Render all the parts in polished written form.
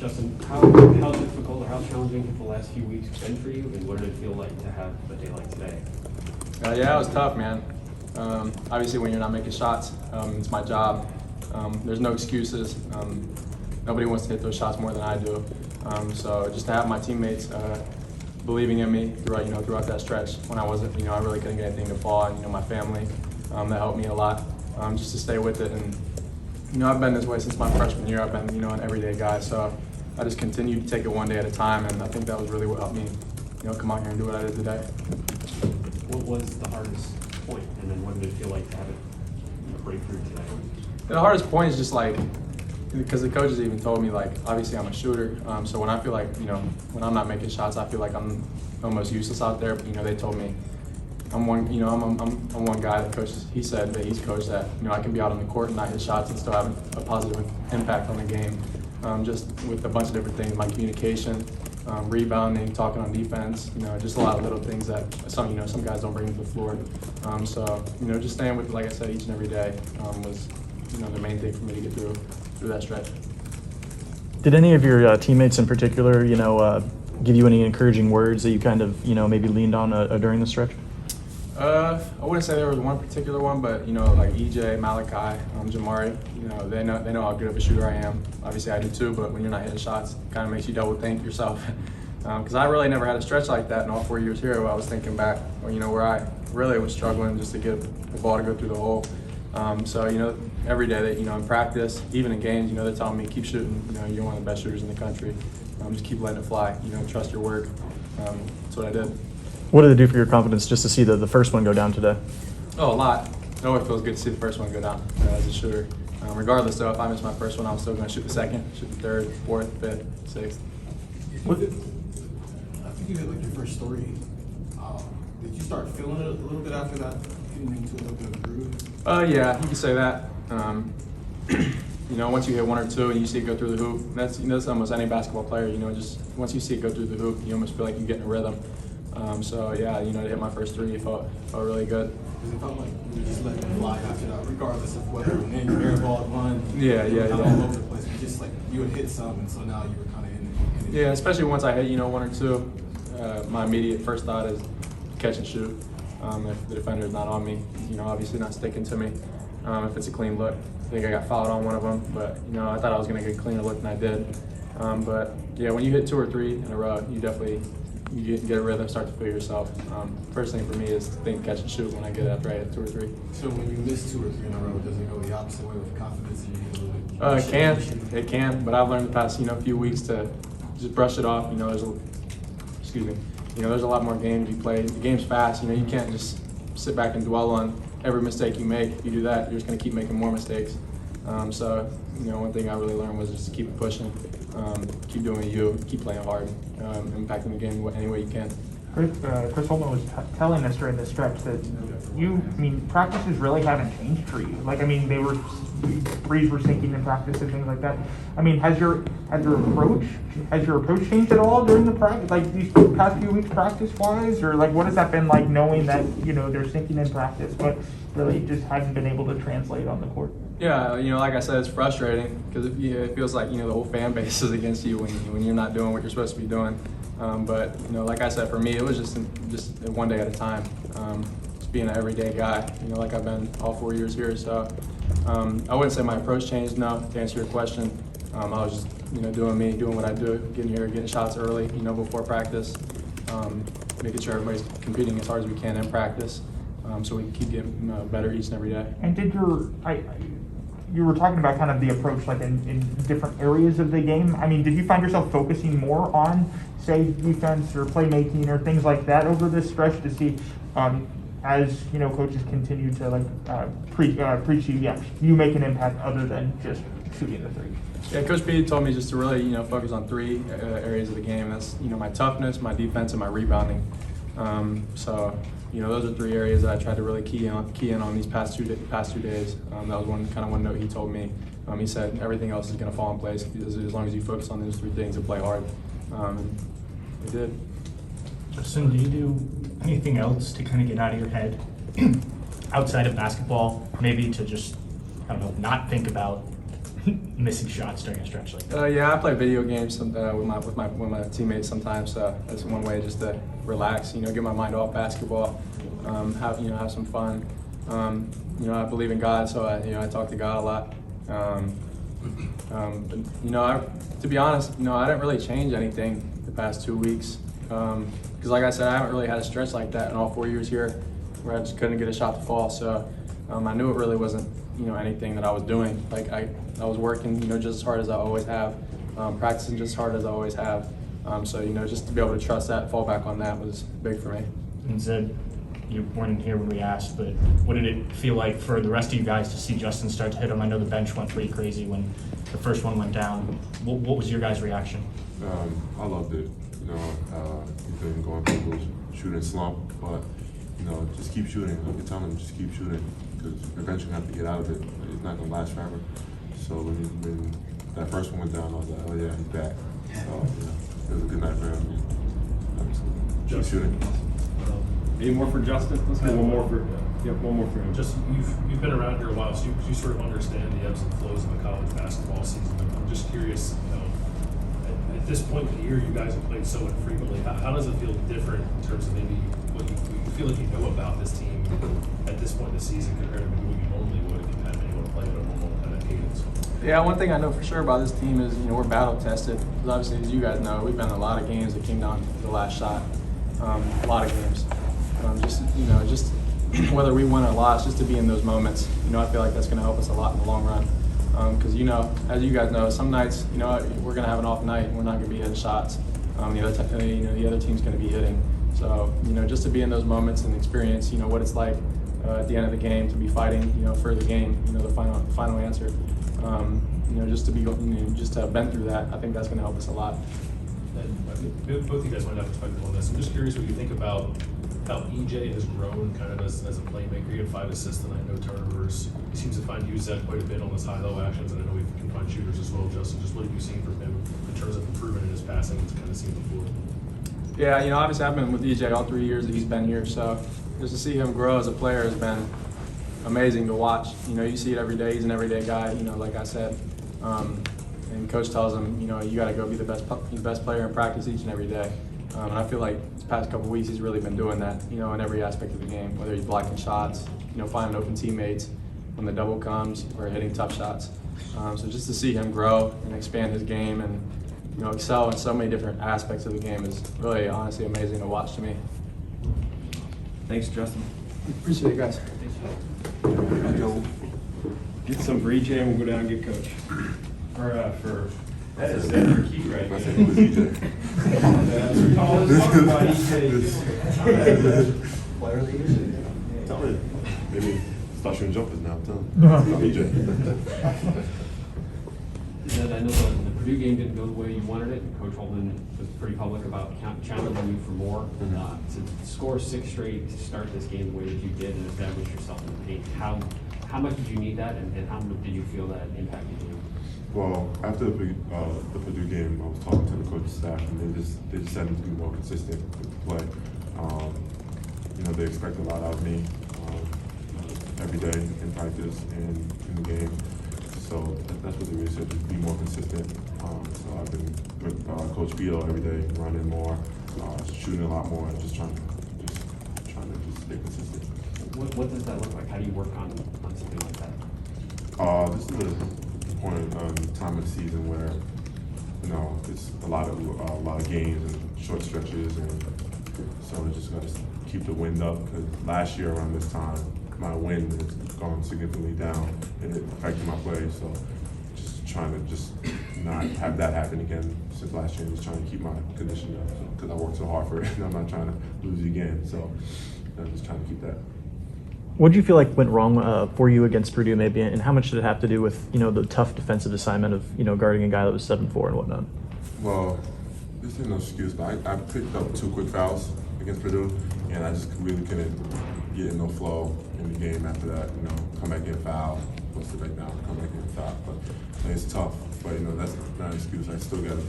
Justin, how difficult or how challenging have the last few weeks been for you, and what did it feel like to have a day like today? Yeah, it was tough, man. Obviously, when you're not making shots, it's my job. There's no excuses. Nobody wants to hit those shots more than I do. So just to have my teammates believing in me throughout that stretch when I wasn't, I really couldn't get anything to fall, and my family, that helped me a lot. Just to stay with it, and I've been this way since my freshman year. I've been, an everyday guy, so I just continued to take it one day at a time, and I think that was really what helped me, come out here and do what I did today. What was the hardest point, and then what did it feel like to have it break through today? The hardest point is just because the coaches even told me, obviously I'm a shooter, so when I feel like, when I'm not making shots, I feel like I'm almost useless out there. But they told me I'm one, I'm one guy that coaches. He said that he's coached that, I can be out on the court and not hit shots and still have a positive impact on the game, just with a bunch of different things, my communication, rebounding, talking on defense, just a lot of little things that some guys don't bring to the floor. So just staying with, like I said, each and every day was, the main thing for me to get through that stretch. Did any of your teammates in particular, give you any encouraging words that you kind of, maybe leaned on during the stretch? I wouldn't say there was one particular one, but like EJ, Malachi, Jamari, they know how good of a shooter I am. Obviously I do too, but when you're not hitting shots, it kind of makes you double think yourself. Because I really never had a stretch like that in all 4 years here. Where I was thinking back, where I really was struggling just to get the ball to go through the hole. So every day that in practice, even in games, they're telling me keep shooting. You're one of the best shooters in the country. Just keep letting it fly. Trust your work. That's what I did. What did it do for your confidence just to see the first one go down today? Oh, a lot. It always feels good to see the first one go down as a shooter. Regardless, though, if I miss my first one, I'm still going to shoot the second, shoot the third, fourth, fifth, sixth. I think you hit your first three. Did you start feeling it a little bit after that, getting into a little bit of a groove? Yeah, you can say that. Once you hit one or two and you see it go through the hoop, that's almost any basketball player. Just once you see it go through the hoop, you almost feel like you get in a rhythm. So yeah, to hit my first three, it felt really good. Because it felt like you were just letting it fly after that, regardless of whether you air ball one. Yeah. All over the place. But just like you would hit some, and so now you were kind of in it. Yeah, especially once I hit one or two, my immediate first thought is catch and shoot. If the defender is not on me, obviously not sticking to me. If it's a clean look, I think I got fouled on one of them, but I thought I was going to get a cleaner look than I did. But yeah, when you hit two or three in a row, you definitely get a rhythm, start to feel yourself. First thing for me is to think catch and shoot when I get after I hit two or three. So when you miss two or three in a row, does it go the opposite way with confidence and you get a little bit? It can, but I've learned the past few weeks to just brush it off. There's a lot more games you play. The game's fast. You can't just sit back and dwell on every mistake you make. If you do that, you're just going to keep making more mistakes. So one thing I really learned was just to keep pushing, keep doing you, keep playing hard, impacting the game any way you can. Chris Holman was telling us during this stretch that practices really haven't changed for you. Threes were sinking in practice and things like that. Has your approach changed at all during the practice, like these past few weeks practice wise, or what has that been like, knowing that they're sinking in practice, but really just haven't been able to translate on the court? Yeah, like I said, it's frustrating because it feels like the whole fan base is against you when you're not doing what you're supposed to be doing. But like I said, for me, it was just one day at a time. Just being an everyday guy, like I've been all 4 years here. So I wouldn't say my approach changed. No, to answer your question, I was just doing me, doing what I do, getting here, getting shots early, before practice, making sure everybody's competing as hard as we can in practice, so we can keep getting better each and every day. And you were talking about kind of the approach in different areas of the game. Did you find yourself focusing more on, say, defense or playmaking or things like that over this stretch to see, as coaches continue to preach you make an impact other than just shooting the three? Yeah, Coach B told me just to really focus on three areas of the game. That's my toughness, my defense, and my rebounding. So those are three areas that I tried to really key in on these past two days. That was one note he told me. He said everything else is going to fall in place as long as you focus on those three things and play hard. And it did. Justin, do you do anything else to kind of get out of your head outside of basketball? Maybe to just, not think about missing shots during a stretch like that? Yeah, I play video games with my teammates sometimes. That's one way just to relax. Get my mind off basketball, have some fun. I believe in God, so I talk to God a lot. To be honest, I didn't really change anything the past 2 weeks. Because like I said, I haven't really had a stretch like that in all 4 years here, where I just couldn't get a shot to fall. So I knew it really wasn't anything that I was doing. Like I was working just as hard as I always have, practicing just as hard as I always have. So just to be able to trust that, fall back on that was big for me. And Zed, you weren't here when we asked, but what did it feel like for the rest of you guys to see Justin start to hit him? I know the bench went pretty crazy when the first one went down. What was your guys' reaction? I loved it. He's been going through a shooting slump, but just keep shooting. Like you're telling him, just keep shooting, because eventually you have to get out of it. It's not gonna last forever. So when that first one went down, I was like, oh yeah, he's back. So it was a good night for him. Keep shooting. Any more for Justin? Let's have one more for him. Just you've been around here a while, so you sort of understand the ebbs and flows of the college basketball season. I'm just curious, at this point in the year, you guys have played so infrequently. How does it feel different in terms of maybe what you feel like you know about this team at this point in the season compared to maybe what you normally would if you had anyone play at a normal kind of cadence? Yeah, one thing I know for sure about this team is we're battle tested. Because obviously, as you guys know, we've been in a lot of games that came down to the last shot. A lot of games. Just whether we win or loss, just to be in those moments, I feel like that's going to help us a lot in the long run. Because as you guys know, some nights, we're going to have an off night and we're not going to be hitting shots. The other team's going to be hitting. So, just to be in those moments and experience, what it's like at the end of the game to be fighting, for the game, the final answer. Just to be, just to have been through that, I think that's going to help us a lot. And both of you guys might have perspective on this. I'm just curious what you think about how EJ has grown kind of as a playmaker. He had 5 assists tonight, no turnovers. He seems to find you, Zed, quite a bit on his high-low actions, and I know we can find shooters as well, Justin. Just what have you seen from him in terms of improvement in his passing? It's kind of seen before. Yeah, obviously I've been with EJ all 3 years that he's been here, so just to see him grow as a player has been amazing to watch. You see it every day. He's an everyday guy, like I said. And coach tells him, you got to go be the best player in practice each and every day. And I feel like this past couple of weeks he's really been doing that, in every aspect of the game, whether he's blocking shots, finding open teammates when the double comes, or hitting tough shots. So just to see him grow and expand his game and excel in so many different aspects of the game is really honestly amazing to watch to me. Thanks, Justin. Appreciate it, guys. Get some for EJ and we'll go down and get coach. That is Zed Key right I there. said, who is EJ? Let's talk about EJ. Player of the year. Tell me. Maybe start shooting jumpers now. Tell him. EJ. Zed, I know the Purdue game didn't go the way you wanted it. Coach Holden was pretty public about challenging you for more. To score 6 straight to start this game the way that you did and establish yourself in the paint, how much did you need that, and how much did you feel that impacted you? Well, after the Purdue game, I was talking to the coaching staff, and they just said me to be more consistent with the play. They expect a lot out of me every day in practice and in the game. So that's what they really said, just be more consistent. So I've been with Coach Vito every day, running more, shooting a lot more, and just trying to stay consistent. What does that look like? How do you work on something like that? This is the point time of the season where it's a lot of games and short stretches, and so I just got to keep the wind up. Because last year around this time, my wind has gone significantly down, and it affected my play. So just trying to not have that happen again since last year. Just trying to keep my condition up because I worked so hard for it, and I'm not trying to lose it again. So I'm just trying to keep that. What did you feel like went wrong for you against Purdue, maybe, and how much did it have to do with the tough defensive assignment of guarding a guy that was 7'4" and whatnot? Well, this ain't no excuse, but I picked up 2 quick fouls against Purdue, and I just really couldn't get no flow in the game after that. Come back in foul, post it back down, come back in foul. But it's tough. But that's not an excuse. I still got to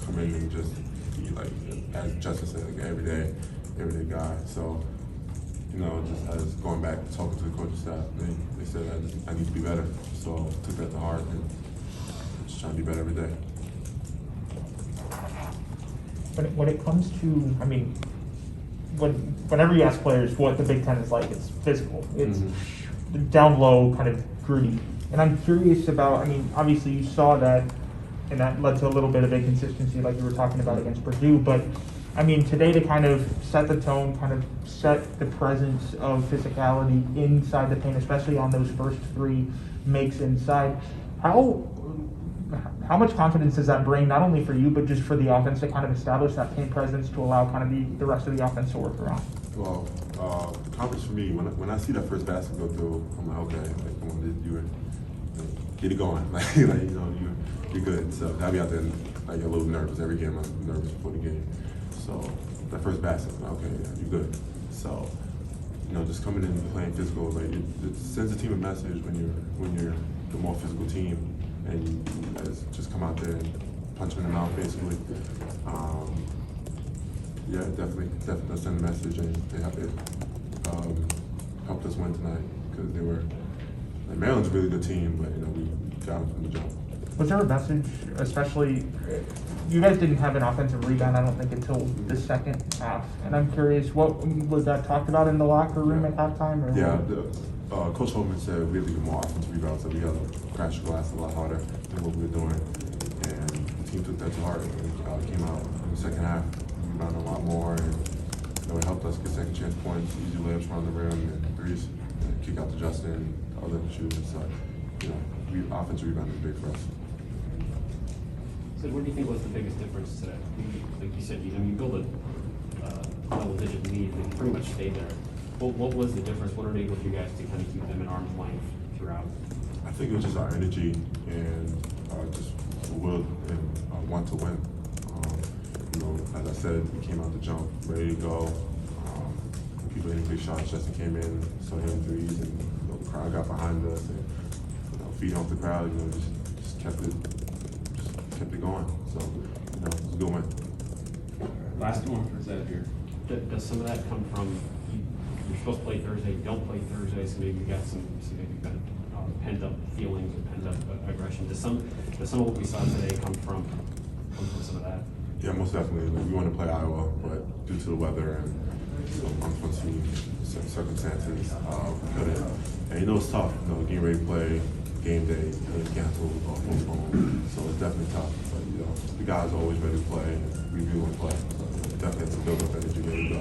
come in and just be like, as Justin said, like everyday guy. So. Just as going back talking to the coaching staff, they said I need to be better. So I took that to heart and just trying to be better every day. When it comes to, I mean, whenever you ask players what the Big Ten is like, it's physical. It's down low, kind of gritty. And I'm curious about, I mean, obviously you saw that, and that led to a little bit of inconsistency like you were talking about against Purdue, but I mean, today to kind of set the tone, kind of set the presence of physicality inside the paint, especially on those first three makes inside, how much confidence does that bring, not only for you, but just for the offense to kind of establish that paint presence to allow kind of the rest of the offense to work around? Well, confidence for me, when I see that first basket go through, I'm like, okay, like, come on, you get it going. Like you know, you're good. So I'll be out there like a little nervous every game. I'm nervous before the game. So that first basket, okay, yeah, you're good. So, you know, just coming in and playing physical, like it sends the team a message when you're the more physical team, and you guys just come out there and punch them in the mouth, basically. Yeah, definitely send a message, and it helped us win tonight because they were. Like, Maryland's a really good team, but you know we got them from the jump. Was there a message, especially, you guys didn't have an offensive rebound, I don't think, until the second half. And I'm curious, what was that talked about in the locker room at halftime? Or Yeah, Coach Holman said we had to get more offensive rebounds, so we had to crash the glass a lot harder than what we were doing. And the team took that to heart. And came out in the second half, rebounded a lot more, and you know, it helped us get second chance points, easy layups around the rim, and threes, and kick out to Justin, other shooters. So, you know, offensive rebound is big for us. So what do you think was the biggest difference today? Like you said, you build a double-digit lead and pretty much stayed there. What was the difference? What enabled you guys to kind of keep them at arm's length throughout? I think it was just our energy and just the will and want to win. You know, as I said, we came out the jump ready to go. People hitting big shots. Justin came in, so hitting threes, and you know, the crowd got behind us, and you know, feeding off the crowd. You know, just kept it going. So, you know, it was a good win. Last one for Zed here. Does some of that come from you're supposed to play Thursday, you don't play Thursday, so maybe you got some maybe pent up feelings or pent up aggression? Does some of what we saw today come from some of that? Yeah, most definitely. Like, we want to play Iowa, but due to the weather and unforeseen circumstances, we couldn't. And you know, it's tough. You know, getting ready to play game day, canceled or postponed. So it's definitely tough. But you know, the guys are always ready to play, and we want to play. So definitely have to build up energy ready to go.